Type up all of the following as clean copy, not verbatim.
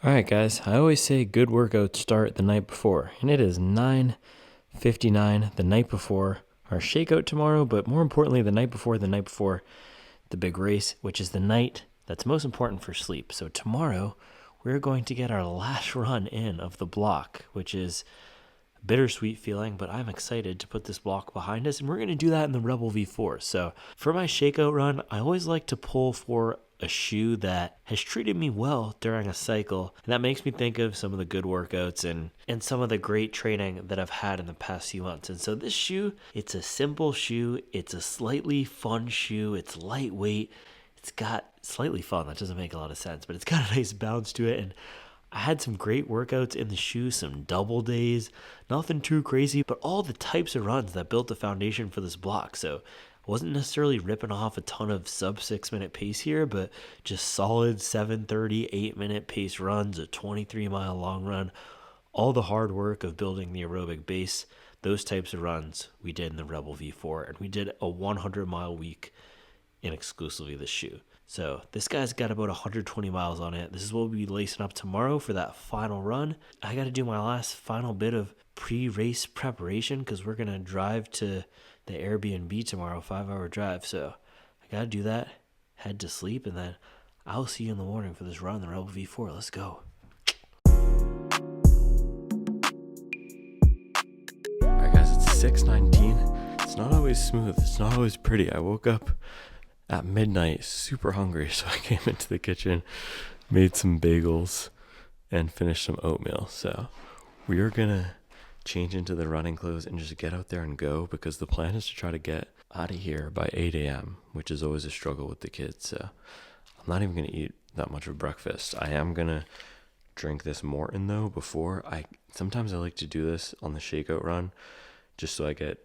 All right, guys. I always say good workouts start the night before, and it is 9:59 the night before our shakeout tomorrow, but more importantly, the night before the big race, which is the night that's most important for sleep. So tomorrow, we're going to get our last run in of the block, which is a bittersweet feeling, but I'm excited to put this block behind us, and we're going to do that in the Rebel V4. So for my shakeout run, I always like to pull for a shoe that has treated me well during a cycle. And that makes me think of some of the good workouts and some of the great training that I've had in the past few months. And so this shoe, it's a simple shoe. It's a slightly fun shoe. It's lightweight. It's got slightly fun. That doesn't make a lot of sense, but it's got a nice bounce to it. And I had some great workouts in the shoe, some double days, nothing too crazy, but all the types of runs that built the foundation for this block. So I wasn't necessarily ripping off a ton of sub 6 minute pace here, but just solid 7:30, 8 minute pace runs, a 23-mile long run, all the hard work of building the aerobic base. Those types of runs we did in the Rebel V4, and we did a 100-mile week in exclusively the shoe. So this guy's got about 120 miles on it. This is what we'll be lacing up tomorrow for that final run. I got to do my last final bit of pre-race preparation because we're going to drive to the Airbnb tomorrow, 5-hour drive. So I got to do that, head to sleep, and then I'll see you in the morning for this run, the Rebel V4. Let's go. All right, guys, it's 6:19. It's not always smooth. It's not always pretty. I woke up at midnight super hungry, so I came into the kitchen, made some bagels, and finished some oatmeal. So we are gonna change into the running clothes and just get out there and go, because the plan is to try to get out of here by 8 a.m., which is always a struggle with the kids. So I'm not even gonna eat that much of breakfast. I am gonna drink this Morton though before. Sometimes I like to do this on the shakeout run just so I get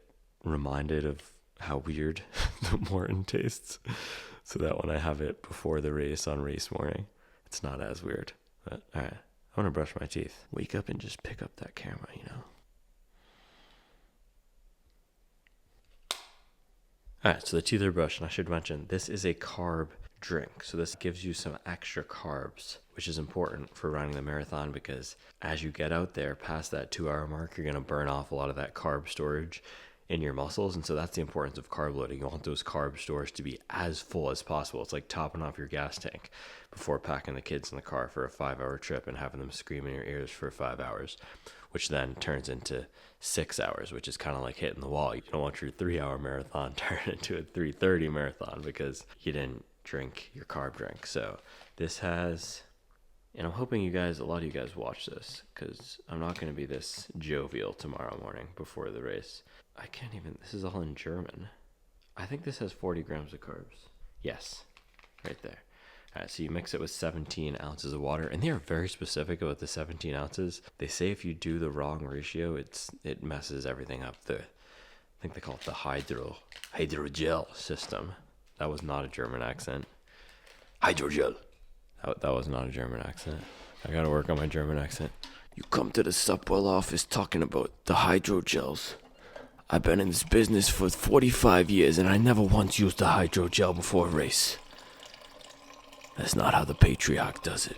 reminded of how weird the Morton tastes, so that when I have it before the race on race morning, it's not as weird. But all right, I want to brush my teeth. Wake up and just pick up that camera, All right, so the teeth are brushed, and I should mention this is a carb drink. So this gives you some extra carbs, which is important for running the marathon, because as you get out there past that 2-hour mark, you're going to burn off a lot of that carb storage in your muscles. And so that's the importance of carb loading. You want those carb stores to be as full as possible. It's like topping off your gas tank before packing the kids in the car for a 5-hour trip and having them scream in your ears for 5 hours, which then turns into 6 hours, which is kind of like hitting the wall. You don't want your 3-hour marathon turn into a 3:30 marathon because you didn't drink your carb drink. So this has, and I'm hoping a lot of you guys watch this, because I'm not going to be this jovial tomorrow morning before the race. This is all in German. I think this has 40 grams of carbs. Yes, right there. All right, so you mix it with 17 ounces of water, and they are very specific about the 17 ounces. They say if you do the wrong ratio, it messes everything up. I think they call it the hydrogel system. That was not a German accent. Hydrogel. That was not a German accent. I gotta work on my German accent. You come to the Subwell office talking about the hydrogels. I've been in this business for 45 years, and I never once used a hydrogel before a race. That's not how the patriarch does it.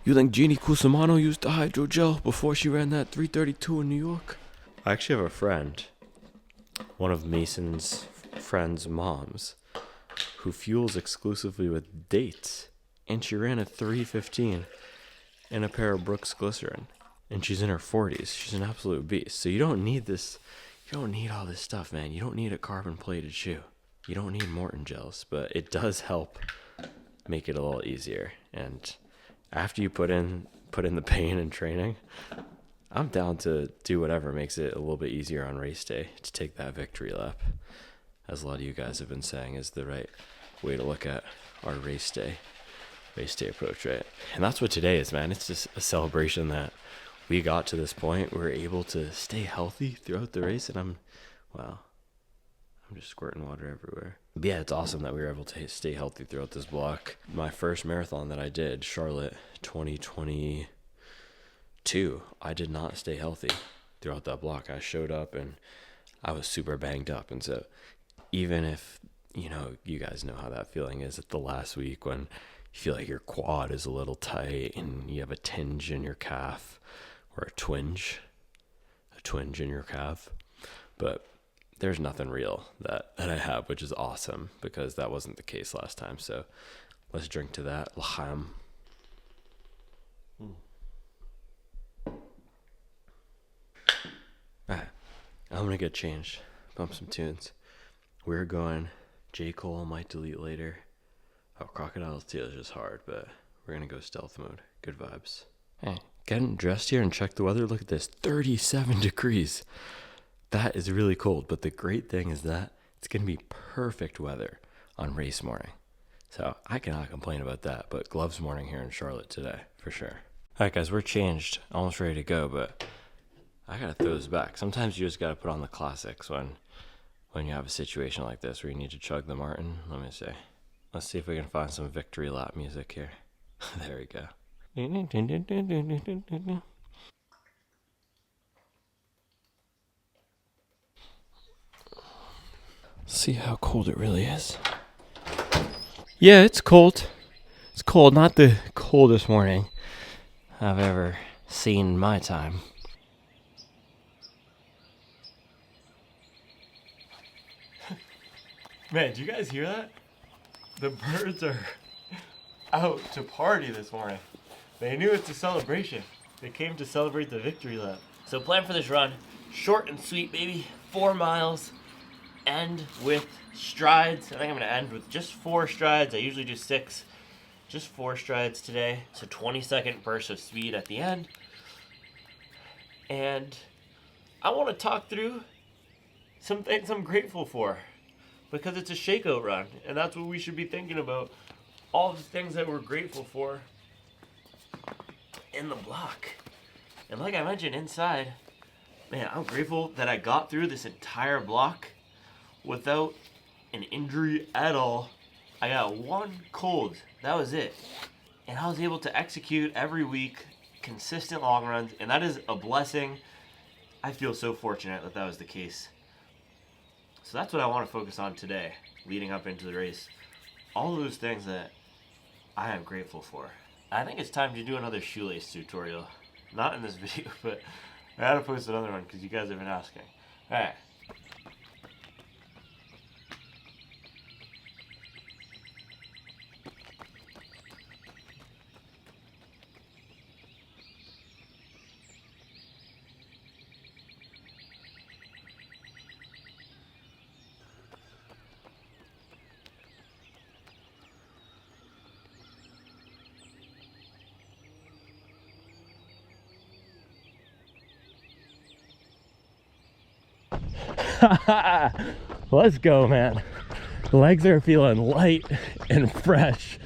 You think Jeannie Cusimano used the hydrogel before she ran that 3:32 in New York? I actually have a friend, one of Mason's friend's moms, who fuels exclusively with dates, and she ran a 3:15 in a pair of Brooks glycerin, and she's in her 40s. She's an absolute beast. So you don't need this. You don't need all this stuff, man. You don't need a carbon-plated shoe. You don't need Morton gels, but it does help make it a little easier. And after you put in the pain and training, I'm down to do whatever makes it a little bit easier on race day to take that victory lap, as a lot of you guys have been saying is the right way to look at our race day approach, right? And that's what today is, man. It's just a celebration that we got to this point. We're able to stay healthy throughout the race, and I'm just squirting water everywhere. But yeah, it's awesome that we were able to stay healthy throughout this block. My first marathon that I did, Charlotte 2022, I did not stay healthy throughout that block. I showed up and I was super banged up. And so even if, you guys know how that feeling is at the last week when you feel like your quad is a little tight and you have a tinge in your calf, or a twinge in your calf. But there's nothing real that I have, which is awesome because that wasn't the case last time. So let's drink to that. L'chaim. Alright, I'm gonna get changed, bump some tunes. We're going J. Cole, might delete later. Oh, Crocodile's Teal is just hard, but we're gonna go stealth mode. Good vibes. Hey, getting dressed here and check the weather. Look at this, 37 degrees. That is really cold, but the great thing is that it's gonna be perfect weather on race morning. So I cannot complain about that, but gloves morning here in Charlotte today, for sure. All right, guys, we're changed, almost ready to go, but I gotta throw this back. Sometimes you just gotta put on the classics when you have a situation like this where you need to chug the Martin. Let me see. Let's see if we can find some victory lap music here. There we go. See how cold it really is. Yeah, it's cold. It's cold, not the coldest morning I've ever seen in my time. Man, do you guys hear that? The birds are out to party this morning. They knew it's a celebration. They came to celebrate the victory lap. So plan for this run, short and sweet, baby. 4 miles, end with strides. I think I'm gonna end with just 4 strides. I usually do 6, just 4 strides today. So 20-second burst of speed at the end. And I wanna talk through some things I'm grateful for, because it's a shakeout run, and that's what we should be thinking about. All the things that we're grateful for in the block. And like I mentioned, inside, man, I'm grateful that I got through this entire block without an injury at all. I got 1 cold, that was it. And I was able to execute every week consistent long runs, and that is a blessing. I feel so fortunate that that was the case. So that's what I want to focus on today, leading up into the race. All of those things that I am grateful for. I think it's time to do another shoelace tutorial. Not in this video, but I gotta post another one because you guys have been asking. Alright. Let's go, man. The legs are feeling light and fresh.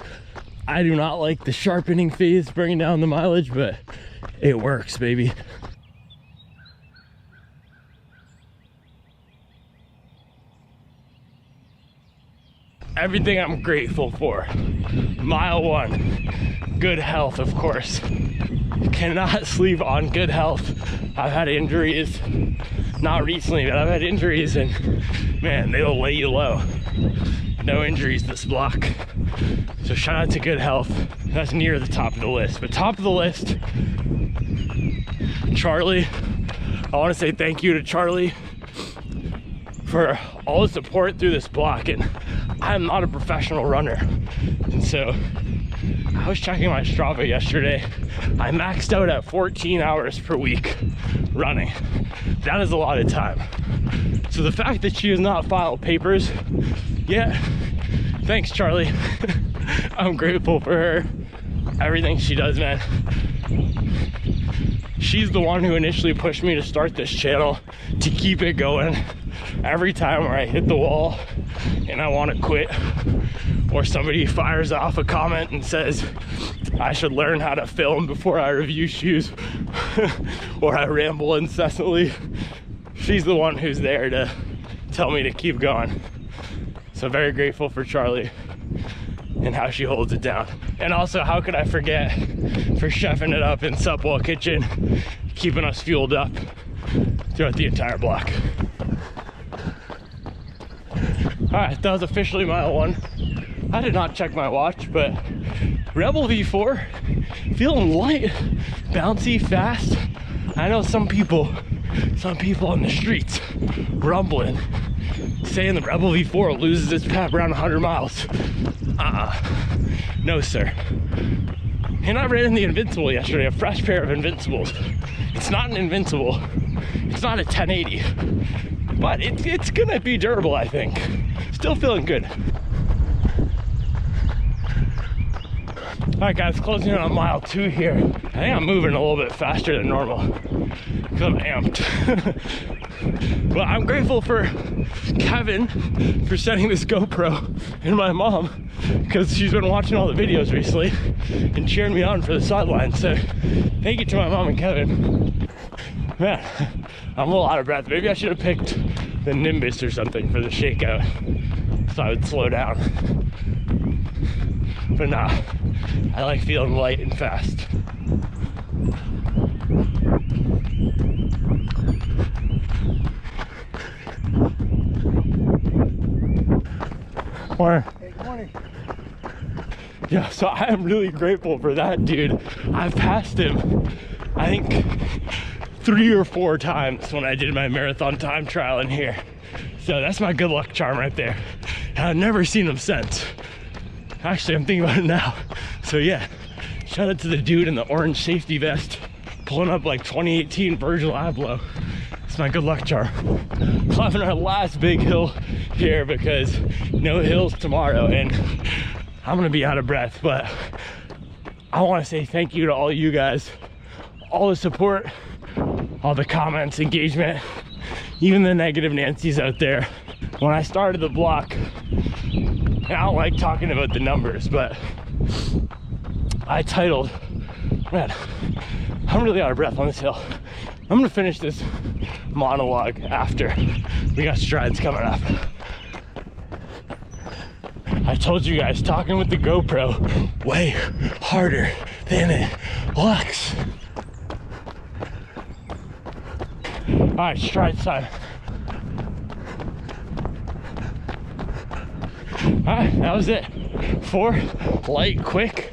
I do not like the sharpening phase bringing down the mileage, but it works, baby. Everything I'm grateful for. Mile 1, good health, of course. Cannot sleep on good health. I've had injuries, not recently, but I've had injuries, and man, they'll lay you low. No injuries this block. So shout out to good health. That's near the top of the list. But top of the list, Charlie. I want to say thank you to Charlie for all the support through this block. And I'm not a professional runner, and so I was checking my Strava yesterday. I maxed out at 14 hours per week running. That is a lot of time. So the fact that she has not filed papers yet, thanks, Charlie. I'm grateful for her. Everything she does, man. She's the one who initially pushed me to start this channel, to keep it going. Every time where I hit the wall and I want to quit, or somebody fires off a comment and says I should learn how to film before I review shoes, or I ramble incessantly, she's the one who's there to tell me to keep going. So very grateful for Charlie and how she holds it down. And also, how could I forget for chefing it up in Supwell Kitchen, keeping us fueled up throughout the entire block. All right, that was officially mile 1. I did not check my watch, but Rebel V4, feeling light, bouncy, fast. I know some people on the streets rumbling, saying the Rebel V4 loses its pep around 100 miles. No, sir. And I ran in the Invincible yesterday, a fresh pair of Invincibles. It's not an Invincible. It's not a 1080. But it's gonna be durable, I think. Still feeling good. All right, guys, closing in on mile 2 here. I think I'm moving a little bit faster than normal because I'm amped. But I'm grateful for Kevin for sending this GoPro and my mom, because she's been watching all the videos recently and cheering me on for the sidelines. So thank you to my mom and Kevin. Man, I'm a little out of breath. Maybe I should have picked the Nimbus or something for the shakeout so I would slow down. But nah, I like feeling light and fast. Morning. Hey, good morning. Yeah, so I am really grateful for that dude. I've passed him, I think, 3 or 4 times when I did my marathon time trial in here. So that's my good luck charm right there. And I've never seen him since. Actually, I'm thinking about it now. So yeah, shout out to the dude in the orange safety vest, pulling up like 2018 Virgil Abloh. It's my good luck charm. Climbing our last big hill here because no hills tomorrow, and I'm gonna be out of breath, but I wanna say thank you to all you guys, all the support, all the comments, engagement, even the negative Nancy's out there. When I started the block, and I don't like talking about the numbers, but I titled, man, I'm really out of breath on this hill. I'm gonna finish this monologue after. We got strides coming up. I told you guys, talking with the GoPro way harder than it looks. All right, strides time. All right, that was it. 4, light, quick,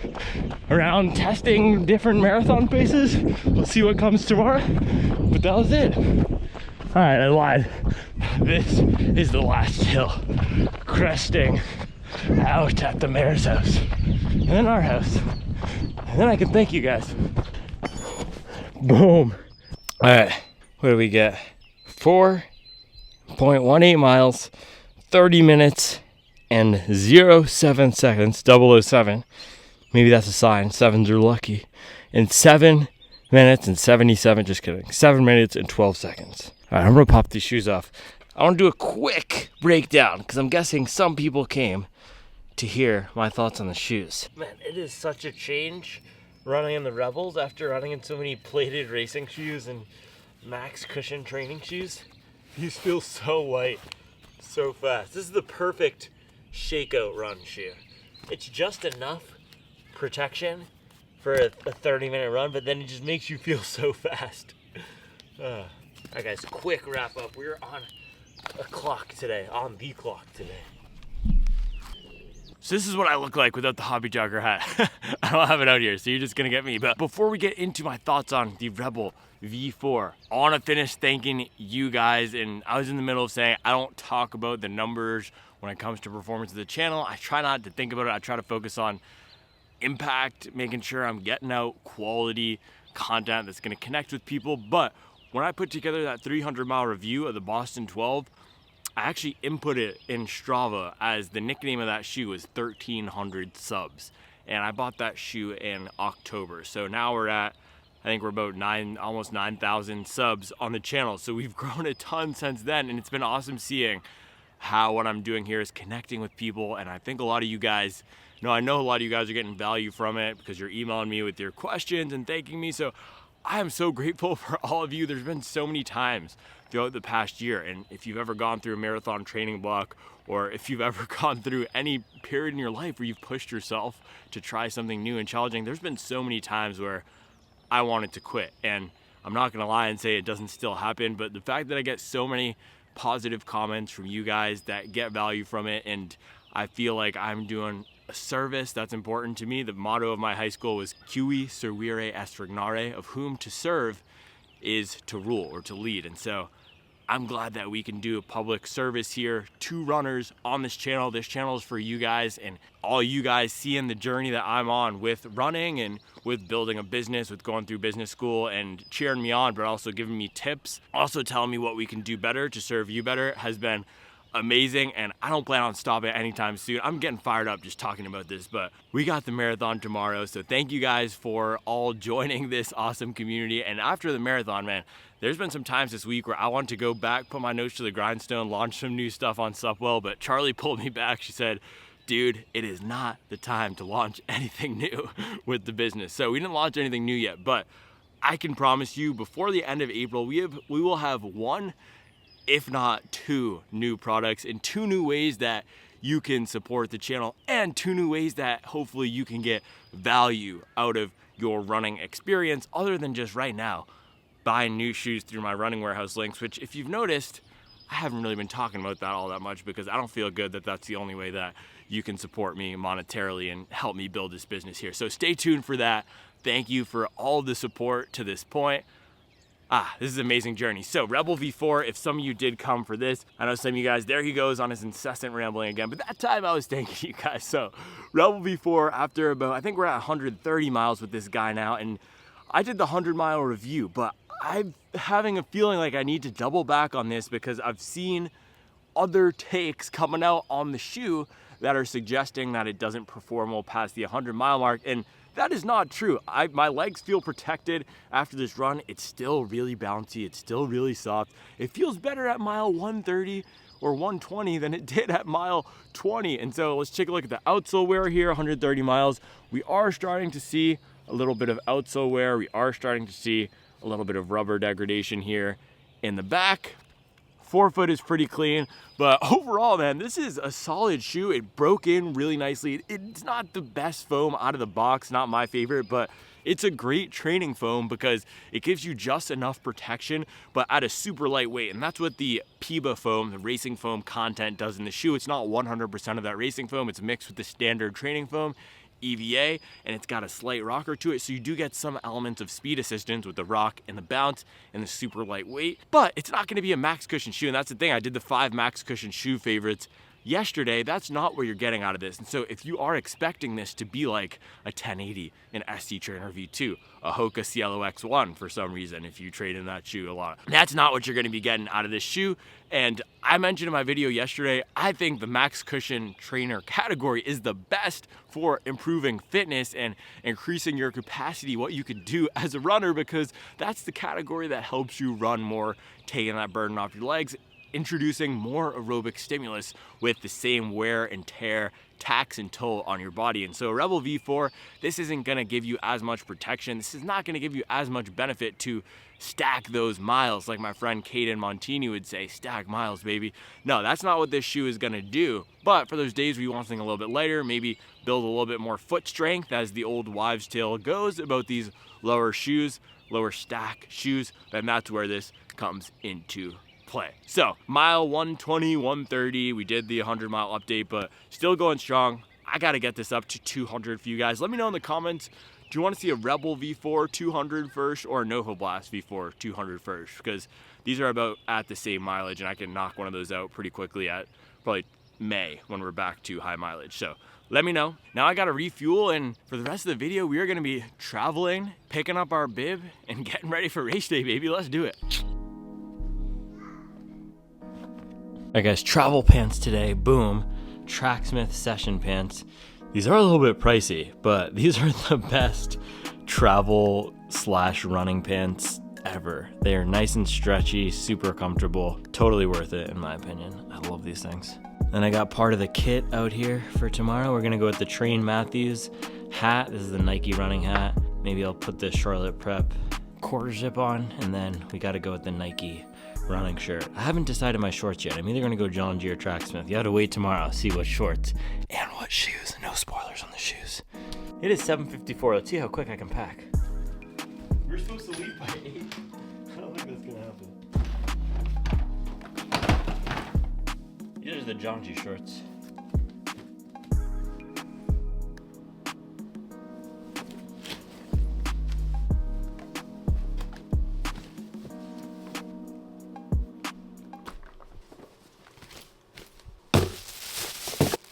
around testing different marathon paces. We'll see what comes tomorrow, but that was it. All right, I lied. This is the last hill, cresting out at the mayor's house, and then our house, and then I can thank you guys. Boom. All right, what do we get? 4.18 miles, 30 minutes, and 07 seconds, 007. Maybe that's a sign. 7s are lucky. In 7 minutes and 77, just kidding. 7 minutes and 12 seconds. All right, I'm gonna pop these shoes off. I wanna do a quick breakdown because I'm guessing some people came to hear my thoughts on the shoes. Man, it is such a change running in the Rebels after running in so many plated racing shoes and max cushion training shoes. These feel so light, so fast. This is the perfect shakeout run shoe. It's just enough protection for a 30-minute run, but then it just makes you feel so fast. All right, guys, quick wrap up. We're on a clock today, on the clock today. So this is what I look like without the hobby jogger hat. I don't have it out here, so you're just gonna get me. But before we get into my thoughts on the Rebel V4, I wanna finish thanking you guys. And I was in the middle of saying I don't talk about the numbers when it comes to performance of the channel. I try not to think about it. I try to focus on impact, making sure I'm getting out quality content that's gonna connect with people. But when I put together that 300-mile review of the Boston 12, I actually inputted in Strava as the nickname of that shoe was 1300 subs. And I bought that shoe in October. So now we're at, I think we're about almost 9,000 subs on the channel. So we've grown a ton since then, and it's been awesome seeing how what I'm doing here is connecting with people. And I think a lot of you guys, I know a lot of you guys are getting value from it because you're emailing me with your questions and thanking me. So I am so grateful for all of you. There's been so many times throughout the past year, and if you've ever gone through a marathon training block, or if you've ever gone through any period in your life where you've pushed yourself to try something new and challenging, there's been so many times where I wanted to quit. And I'm not gonna lie and say it doesn't still happen, but the fact that I get so many positive comments from you guys that get value from it, and I feel like I'm doing a service that's important to me. The motto of my high school was Cui servire est regnare, of whom to serve is to rule or to lead. And so I'm glad that we can do a public service here to runners on this channel. This channel is for you guys and all you guys seeing the journey that I'm on with running and with building a business, with going through business school and cheering me on, but also giving me tips, also telling me what we can do better to serve you better has been amazing, and I don't plan on stopping anytime soon. I'm getting fired up just talking about this, but we got the marathon tomorrow, so thank you guys for all joining this awesome community. And after the marathon, man, there's been some times this week where I want to go back, put my nose to the grindstone, launch some new stuff on Supwell, but Charlie pulled me back. She said, dude, it is not the time to launch anything new with the business. So we didn't launch anything new yet, but I can promise you before the end of April, we will have one, if not two new products and two new ways that you can support the channel and two new ways that hopefully you can get value out of your running experience other than just right now buying new shoes through my running warehouse links, which if you've noticed, I haven't really been talking about that all that much because I don't feel good that that's the only way that you can support me monetarily and help me build this business here. So stay tuned for that. Thank you for all the support to this point. This is an amazing journey. So Rebel V4, if some of you did come for this, I know some of you guys, there he goes on his incessant rambling again, but that time I was thanking you guys. So Rebel V4, after about, I think we're at 130 miles with this guy now, and I did the 100-mile review, but I'm having a feeling like I need to double back on this because I've seen other takes coming out on the shoe that are suggesting that it doesn't perform well past the 100-mile mark, and that is not true. My legs feel protected after this run. It's still really bouncy. It's still really soft. It feels better at mile 130 or 120 than it did at mile 20. And so let's take a look at the outsole wear here, 130 miles. We are starting to see a little bit of outsole wear. We are starting to see a little bit of rubber degradation here in the back. Forefoot is pretty clean, but overall, man, this is a solid shoe. It broke in really nicely. It's not the best foam out of the box, not my favorite, but it's a great training foam because it gives you just enough protection, but at a super lightweight. And that's what the PIBA foam, the racing foam content does in the shoe. It's not 100% of that racing foam. It's mixed with the standard training foam, EVA, and it's got a slight rocker to it, so you do get some elements of speed assistance with the rock and the bounce and the super lightweight, but it's not going to be a max cushion shoe. And that's the thing, I did the 5 max cushion shoe favorites yesterday. That's not what you're getting out of this. And so if you are expecting this to be like a 1080, an SC Trainer V2, a Hoka Cielo X1 for some reason, if you trade in that shoe a lot, that's not what you're going to be getting out of this shoe. And I mentioned in my video yesterday, I think the max cushion trainer category is the best for improving fitness and increasing your capacity, what you could do as a runner, because that's the category that helps you run more, taking that burden off your legs, introducing more aerobic stimulus with the same wear and tear, tax and toll on your body. And so Rebel V4, this isn't gonna give you as much protection. This is not gonna give you as much benefit to stack those miles, like my friend Caden Montini would say, stack miles, baby. No, that's not what this shoe is gonna do. But for those days where you want something a little bit lighter, maybe build a little bit more foot strength, as the old wives' tale goes about these lower shoes, lower stack shoes, then that's where this comes into play. So mile 120, 130, we did the 100-mile update, but still going strong. I got to get this up to 200 for you guys. Let me know in the comments, do you want to see a Rebel V4 200 first or a Nova Blast V4 200 first? Because these are about at the same mileage, and I can knock one of those out pretty quickly at probably May when we're back to high mileage. So let me know. Now I got to refuel, and for the rest of the video, we are going to be traveling, picking up our bib, and getting ready for race day, baby. Let's do it. Alright guys, travel pants today, boom, Tracksmith session pants. These are a little bit pricey, but these are the best travel / running pants ever. They are nice and stretchy, super comfortable, totally worth it in my opinion. I love these things. Then I got part of the kit out here for tomorrow. We're gonna go with the Train Matthews hat. This is the Nike running hat. Maybe I'll put the Charlotte Prep quarter zip on, and then we gotta go with the Nike running shirt. I haven't decided my shorts yet. I'm either gonna go John Deere Tracksmith. You have to wait tomorrow, see what shorts and what shoes. No spoilers on the shoes. It is 7:54. Let's see how quick I can pack. We're supposed to leave by 8. I don't think that's gonna happen. These are the John G shorts.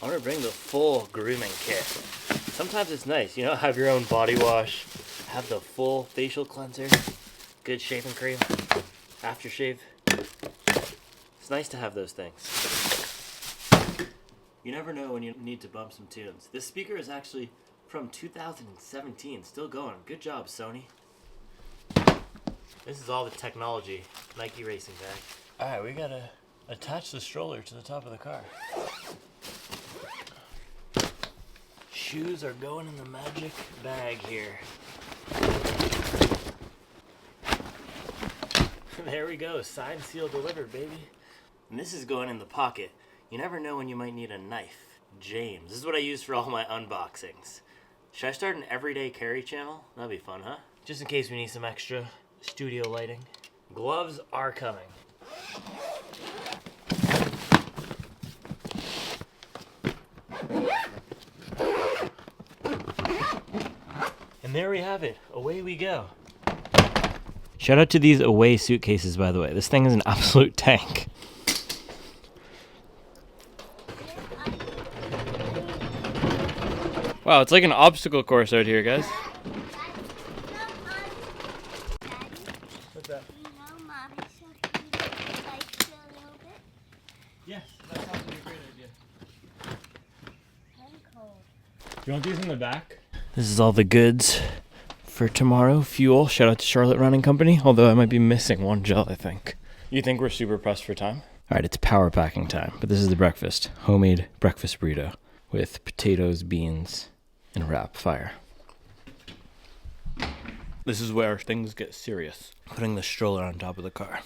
want to bring the full grooming kit. Sometimes it's nice, you know, have your own body wash, have the full facial cleanser, good shaving cream, aftershave. It's nice to have those things. You never know when you need to bump some tunes. This speaker is actually from 2017, still going. Good job, Sony. This is all the technology, Nike racing bag. All right, we gotta attach the stroller to the top of the car. Shoes are going in the magic bag here. There we go, signed, sealed, delivered, baby. And this is going in the pocket. You never know when you might need a knife. James, this is what I use for all my unboxings. Should I start an everyday carry channel? That'd be fun, huh? Just in case we need some extra studio lighting. Gloves are coming. And there we have it. Away we go. Shout out to these Away suitcases, by the way. This thing is an absolute tank. Wow, it's like an obstacle course out here, guys. What's that? You know, Mommy, so can you like a little bit? Yes, that sounds like a great idea. I'm cold. Do you want these in the back? This is all the goods for tomorrow. Fuel. Shout out to Charlotte Running Company. Although I might be missing one gel, I think. You think we're super pressed for time? All right, it's power packing time. But this is the breakfast. Homemade breakfast burrito with potatoes, beans, and wrap fire. This is where things get serious. Putting the stroller on top of the car.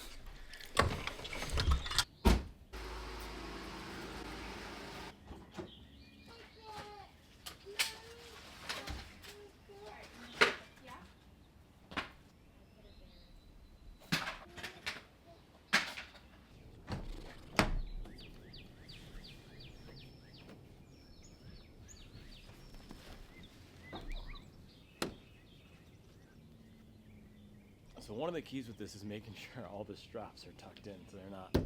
So one of the keys with this is making sure all the straps are tucked in so they're not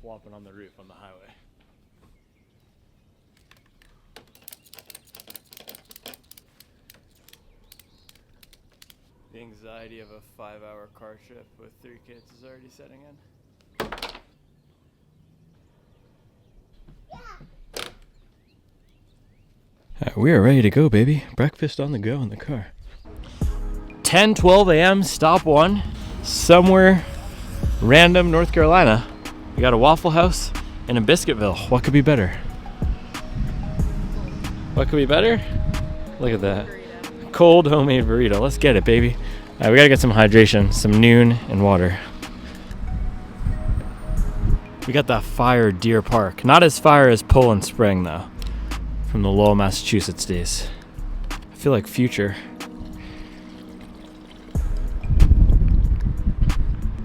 flopping on the roof on the highway. The anxiety of a 5-hour car trip with 3 kids is already setting in. We are ready to go, baby. Breakfast on the go in the car. 10:12 a.m. Stop one, somewhere random, North Carolina. We got a Waffle House and a Biscuitville. What could be better? What could be better? Look at that. Burrito. Cold homemade burrito. Let's get it, baby. All right, we gotta get some hydration, some Noon and water. We got that fire Deer Park. Not as fire as Poland Spring though, from the Lowell, Massachusetts days. I feel like future.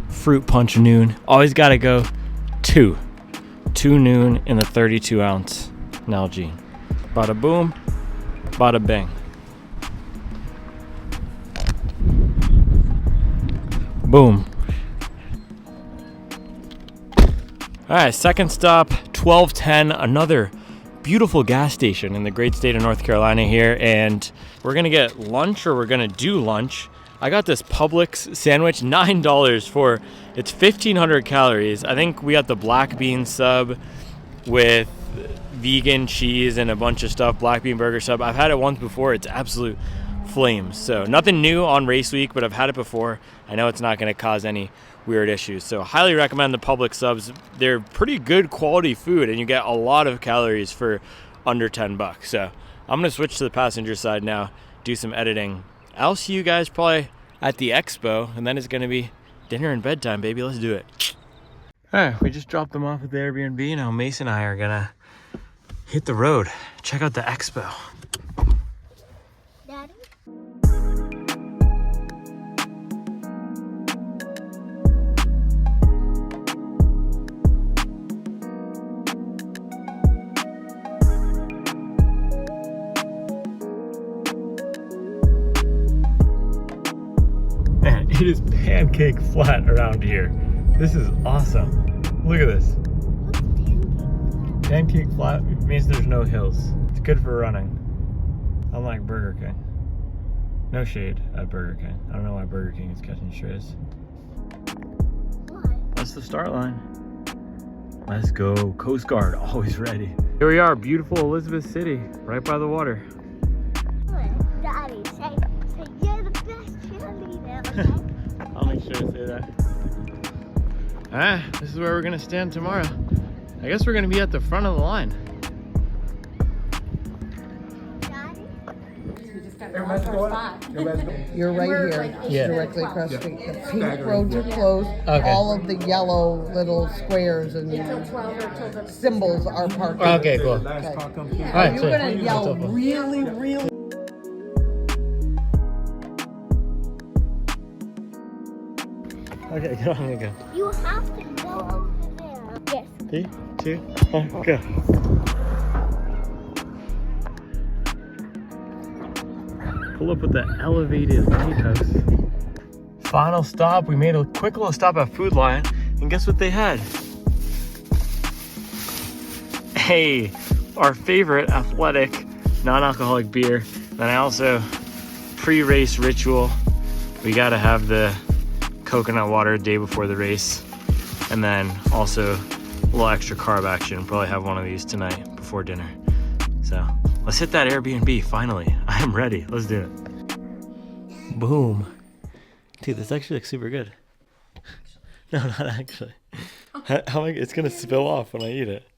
Fruit punch Noon. Always gotta go two Noon in the 32 ounce Nalgene. Bada boom, bada bing. Boom. All right, second stop, 12:10, another beautiful gas station in the great state of North Carolina here, and we're gonna get lunch, or we're gonna do lunch. I got this Publix sandwich, $9 for, it's 1,500 calories. I think we got the black bean sub with vegan cheese and a bunch of stuff, black bean burger sub. I've had it once before, it's absolute flames. So nothing new on race week, but I've had it before. I know it's not gonna cause any weird issues. So highly recommend the Publix subs. They're pretty good quality food and you get a lot of calories for under 10 bucks. So I'm gonna switch to the passenger side now, do some editing. I'll see you guys probably at the expo, and then it's gonna be dinner and bedtime, baby. Let's do it. All right, we just dropped them off at the Airbnb. Now Mason and I are gonna hit the road, check out the expo. Daddy? Man, it is pancake flat around here. This is awesome. Look at this. Pancake flat means there's no hills. It's good for running. Unlike Burger King. No shade at Burger King. I don't know why Burger King is catching strays. Why? That's the start line. Let's go. Coast Guard, always ready. Here we are, beautiful Elizabeth City, right by the water. Daddy, say you're the best cheerleader, okay? I'll make sure to say that. This is where we're gonna stand tomorrow. I guess we're gonna be at the front of the line. You're right here, Yeah. directly across the street. The pink roads are closed. Okay. All of the yellow little squares and symbols are parking. Okay, cool. Okay. All right, You're sweet. gonna yell That's helpful. really. Okay, go on again. You have to go over there. Yes. 3, 2, 1, go. Pull up with the elevated lighthouse. Final stop. We made a quick little stop at Food Lion, and guess what they had? Hey, our favorite athletic non-alcoholic beer. Then I also pre-race ritual. We gotta have the coconut water day before the race, and then also a little extra carb action. Probably have one of these tonight before dinner. So let's hit that Airbnb finally. I am ready. Let's do it. Boom. Dude, this actually looks super good. No, not actually. It's gonna spill off when I eat it.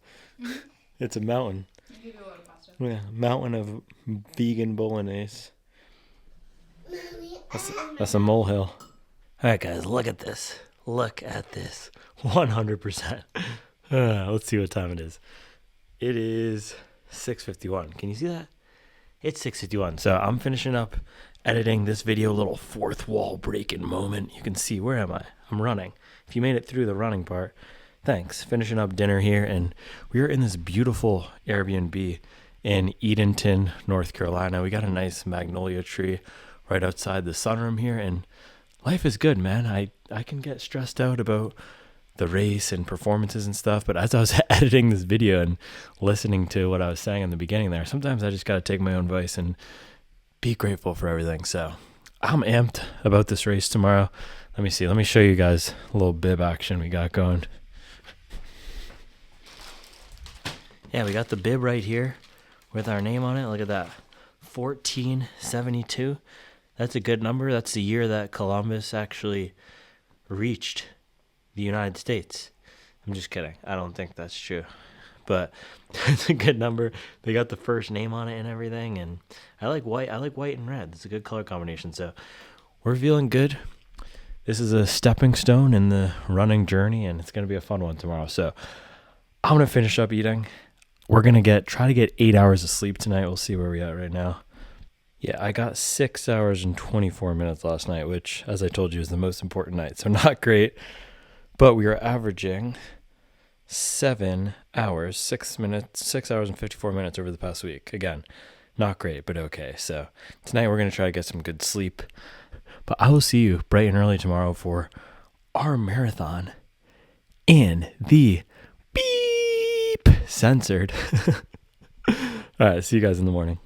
It's a mountain. Yeah, mountain of vegan bolognese. That's a molehill. All right, guys, look at this. Look at this. 100%. Let's see what time it is. It is 6:51. Can you see that? It's 6:51. So I'm finishing up editing this video, little fourth wall breaking moment. You can see, where am I? I'm running. If you made it through the running part, thanks. Finishing up dinner here, and we are in this beautiful Airbnb in Edenton, North Carolina. We got a nice magnolia tree right outside the sunroom here, and life is good, man. I can get stressed out about the race and performances and stuff, but as I was editing this video and listening to what I was saying in the beginning there, sometimes I just got to take my own advice and be grateful for everything. So I'm amped about this race tomorrow. Let me see. Let me show you guys a little bib action we got going. Yeah, we got the bib right here with our name on it. Look at that. 1472. That's a good number. That's the year that Columbus actually reached the United States. I'm just kidding. I don't think that's true. But it's a good number. They got the first name on it and everything. And I like white. I like white and red. It's a good color combination. So we're feeling good. This is a stepping stone in the running journey, and it's going to be a fun one tomorrow. So I'm going to finish up eating. We're going to try to get 8 hours of sleep tonight. We'll see where we're at right now. Yeah, I got 6 hours and 24 minutes last night, which, as I told you, is the most important night. So not great, but we are averaging 7 hours, 6 hours and 54 minutes over the past week. Again, not great, but okay. So tonight we're going to try to get some good sleep. But I will see you bright and early tomorrow for our marathon in the beep censored. All right, see you guys in the morning.